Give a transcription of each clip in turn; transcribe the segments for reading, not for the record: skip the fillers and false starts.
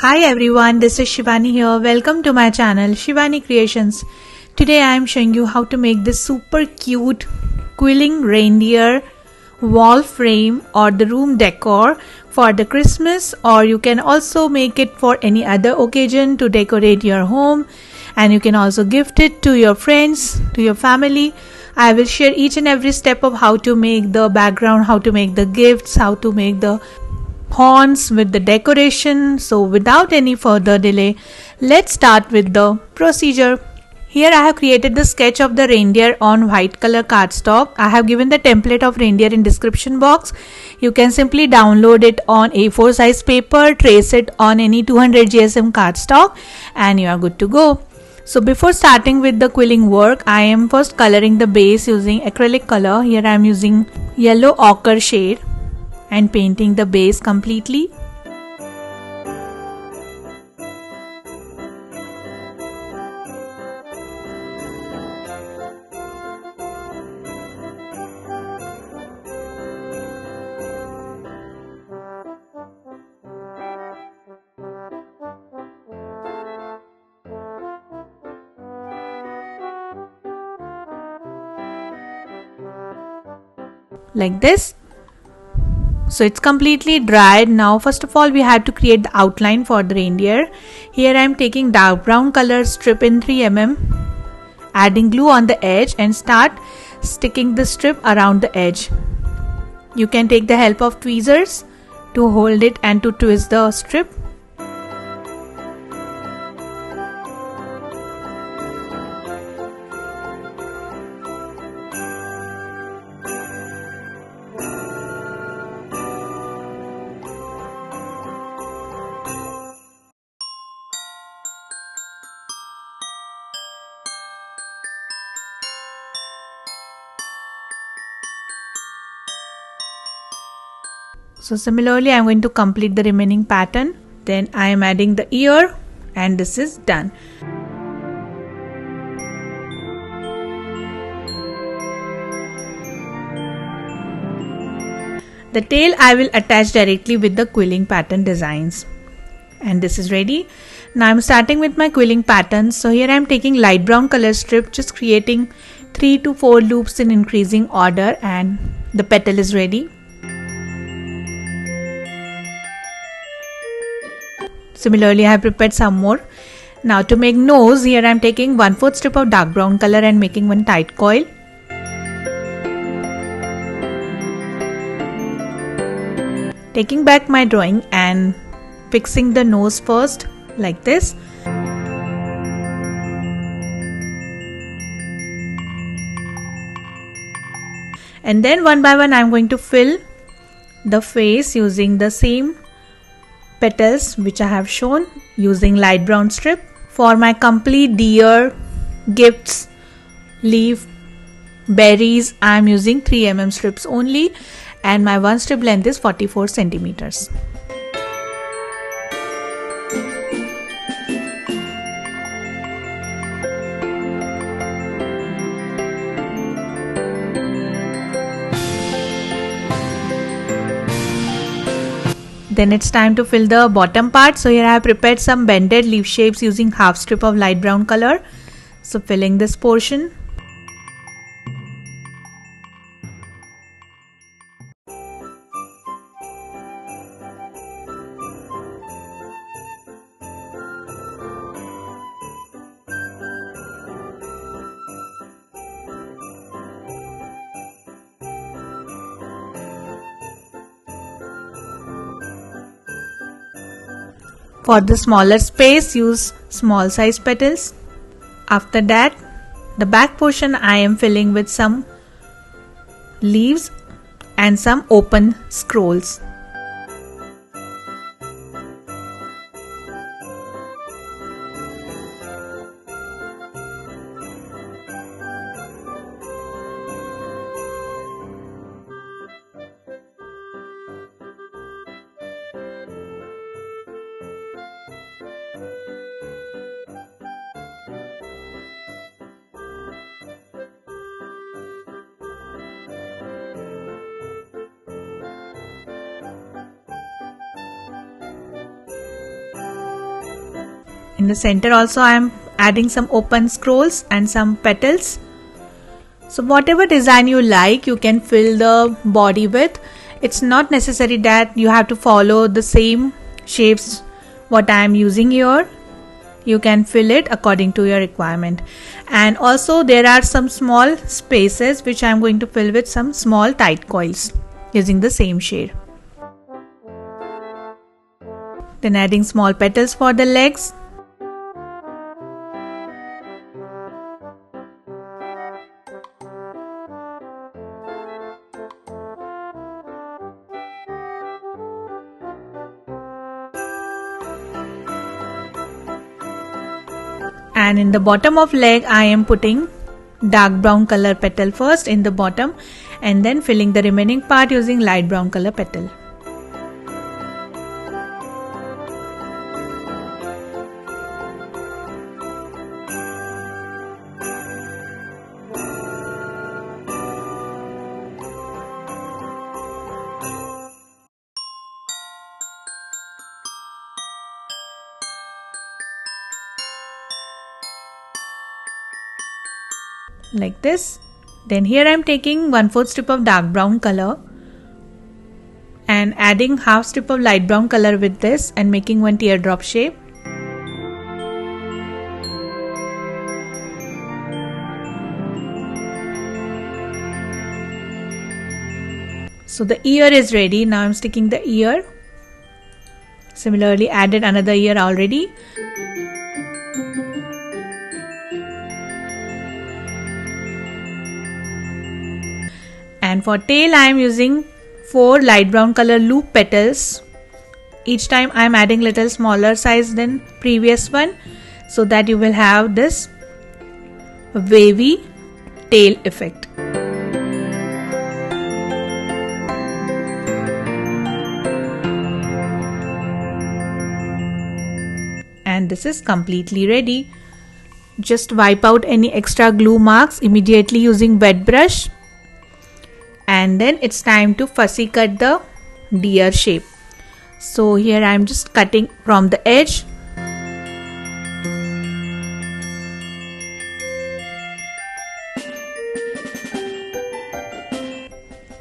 Hi everyone, this is Shivani here. Welcome to my channel Shivani Creations. Today I am showing you how to make this super cute Quilling Reindeer wall frame or the room decor for the Christmas, or you can also make it for any other occasion to decorate your home, and you can also gift it to your friends, to your family. I will share each and every step of how to make the background, how to make the gifts, how to make the horns with the decoration. So without any further delay, let's start with the procedure. Here I have created the sketch of the reindeer on white color cardstock. I have given the template of reindeer in description box. You can simply download it on A4 size paper, trace it on any 200 GSM cardstock, and you are good to go. So before starting with the quilling work, I am first coloring the base using acrylic color. Here I am using yellow ochre shade and painting the base completely. Like this. So it's completely dried. Now first of all we have to create the outline for the reindeer. Here I am taking dark brown color strip in 3 mm, adding glue on the edge and start sticking the strip around the edge. You can take the help of tweezers to hold it and to twist the strip. So similarly I am going to complete the remaining pattern. Then I am adding the ear, and this is done. The tail I will attach directly with the quilling pattern designs, and this is ready. Now I am starting with my quilling pattern. So here I am taking light brown color strip, just creating 3 to 4 loops in increasing order, and the petal is ready. Similarly I have prepared some more. Now to make nose, here I am taking 1/4 strip of dark brown color and making one tight coil. Taking back my drawing and fixing the nose first like this. And then one by one I am going to fill the face using the same petals which I have shown, using light brown strip. For my complete deer, gifts, leaf, berries, I am using 3 mm strips only, and my one strip length is 44 centimeters. Then it's time to fill the bottom part. So here I have prepared some bended leaf shapes using half strip of light brown color. So filling this portion. For the smaller space, use small size petals. After that, the back portion I am filling with some leaves and some open scrolls. In the center also I am adding some open scrolls and some petals. So whatever design you like, you can fill the body with. It's not necessary that you have to follow the same shapes what I am using here. You can fill it according to your requirement. And also there are some small spaces which I am going to fill with some small tight coils using the same shade. Then adding small petals for the legs. And in the bottom of leg I am putting dark brown color petal first in the bottom and then filling the remaining part using light brown color petal. Like this. Then here I am taking 1/4 strip of dark brown color and adding half strip of light brown color with this and making one teardrop shape. So the ear is ready. Now I am sticking the ear. Similarly added another ear already. And for tail I am using 4 light brown color loop petals. Each time I am adding little smaller size than previous one so that you will have this wavy tail effect. And this is completely ready. Just wipe out any extra glue marks immediately using wet brush. And then it's time to fussy cut the deer shape. So here I am just cutting from the edge.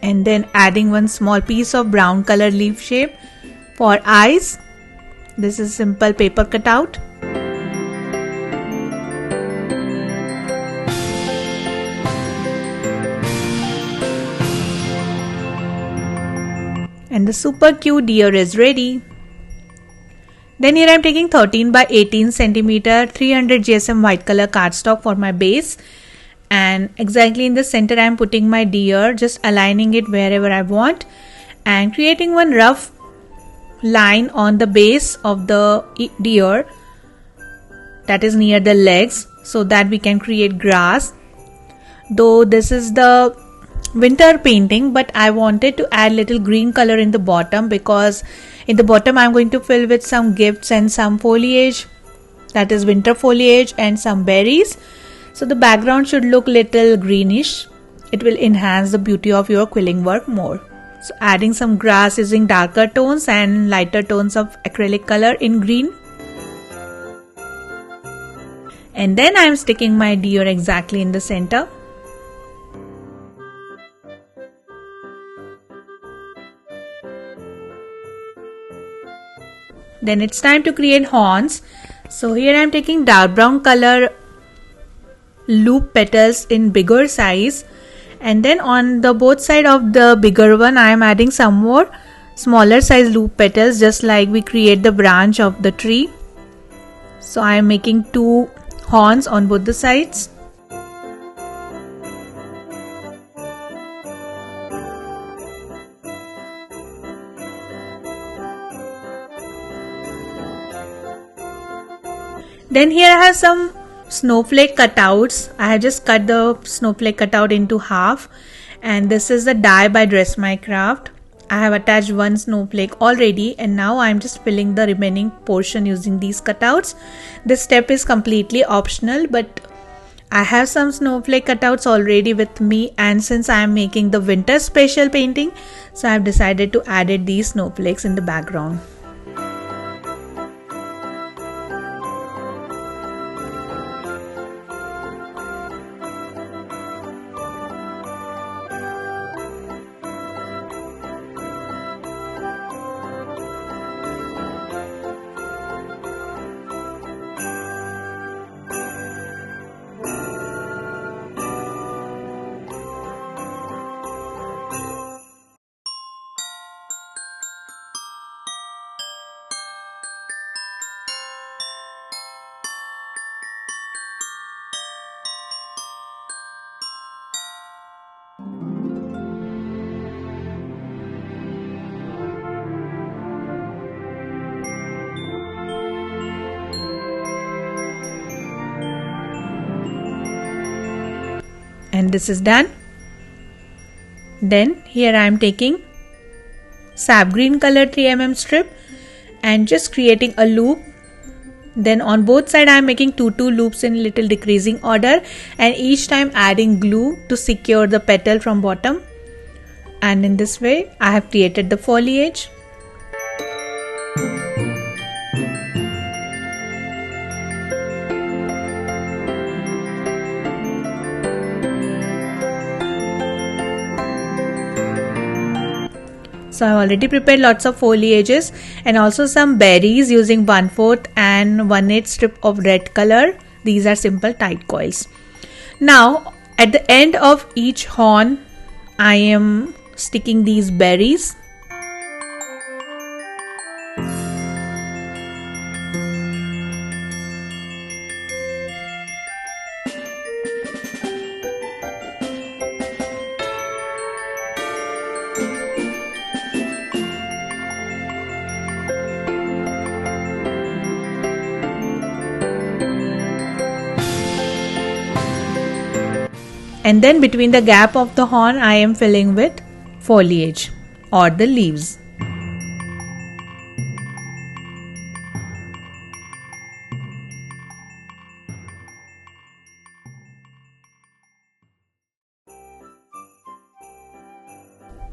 And then adding one small piece of brown color leaf shape for eyes. This is simple paper cutout. And the super cute deer is ready. Then here I am taking 13 by 18 centimeter 300 GSM white color cardstock for my base, and exactly in the center I am putting my deer, just aligning it wherever I want and creating one rough line on the base of the deer, that is near the legs, so that we can create grass. Though this is the winter painting, but I wanted to add little green color in the bottom, because in the bottom I am going to fill with some gifts and some foliage, that is winter foliage, and some berries. So the background should look little greenish. It will enhance the beauty of your quilling work more. So adding some grass using darker tones and lighter tones of acrylic color in green. And then I am sticking my deer exactly in the center. Then it's time to create horns. So here I am taking dark brown color loop petals in bigger size, and then on the both side of the bigger one I am adding some more smaller size loop petals, just like we create the branch of the tree. So I am making 2 horns on both the sides. Then here I have some snowflake cutouts. I have just cut the snowflake cutout into half, and this is the die by Dress My Craft. I have attached one snowflake already, and now I am just filling the remaining portion using these cutouts. This step is completely optional, but I have some snowflake cutouts already with me, and since I am making the winter special painting, so I have decided to add these snowflakes in the background. and this is done. Then here I am taking sap green color 3mm strip and just creating a loop. Then on both sides I am making 2 loops in little decreasing order, and each time adding glue to secure the petal from bottom. And in this way I have created the foliage. So I already prepared lots of foliages and also some berries using 1/4 and 1/8 strip of red color. These are simple tight coils. Now at the end of each horn I am sticking these berries. And then between the gap of the horn I am filling with foliage or the leaves.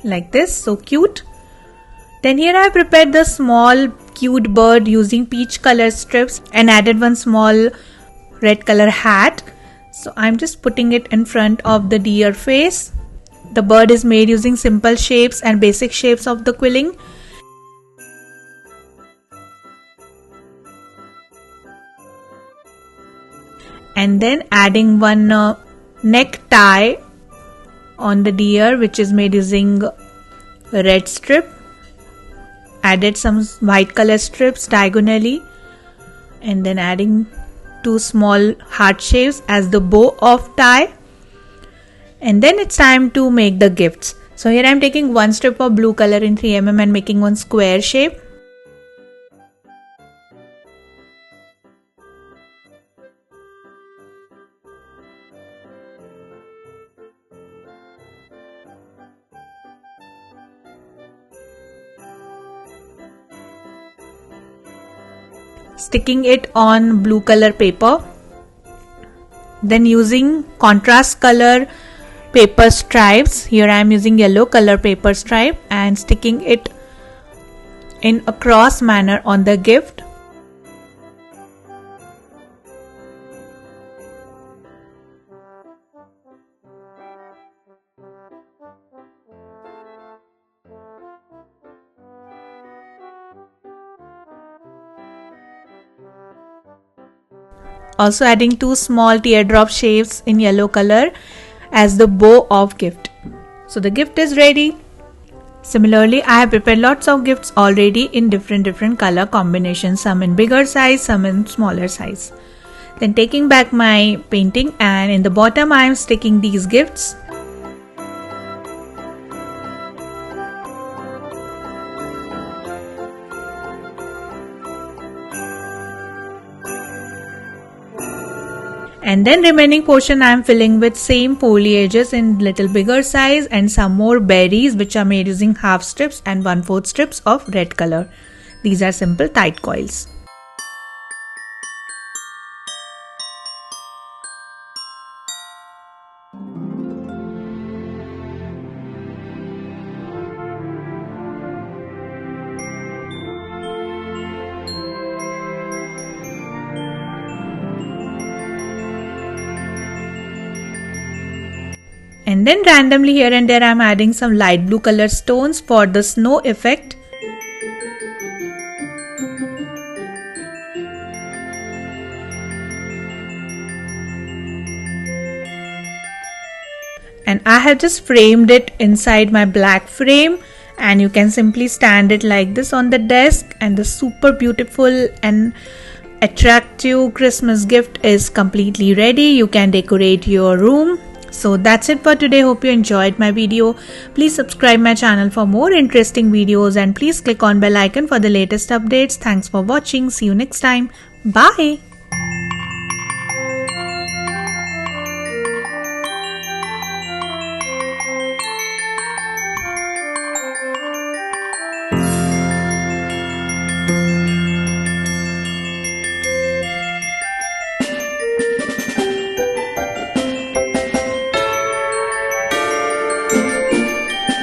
Like this, so cute. Then here I have prepared the small cute bird using peach color strips and added one small red color hat. So I'm just putting it in front of the deer face. The bird is made using simple shapes and basic shapes of the quilling. And then adding one neck tie on the deer, which is made using red strip. Added some white color strips diagonally, and then adding 2 small heart shapes as the bow of tie. And then it's time to make the gifts. So here I am taking 1 strip of blue color in 3mm and making one square shape. Sticking it on blue color paper. Then using contrast color paper stripes. Here I am using yellow color paper stripe and sticking it in a cross manner on the gift. Also adding 2 small teardrop shapes in yellow color as the bow of gift. So the gift is ready. Similarly, I have prepared lots of gifts already in different color combinations, some in bigger size, some in smaller size. Then taking back my painting, and in the bottom I am sticking these gifts. And then remaining portion I am filling with same foliages in little bigger size and some more berries which are made using half strips and 1/4 strips of red color. These are simple tight coils. And then randomly here and there I am adding some light blue color stones for the snow effect. And I have just framed it inside my black frame, and you can simply stand it like this on the desk, and the super beautiful and attractive Christmas gift is completely ready. You can decorate your room. So that's it for today. Hope you enjoyed my video. Please subscribe my channel for more interesting videos, and please click on bell icon for the latest updates. Thanks for watching. See you next time. Bye.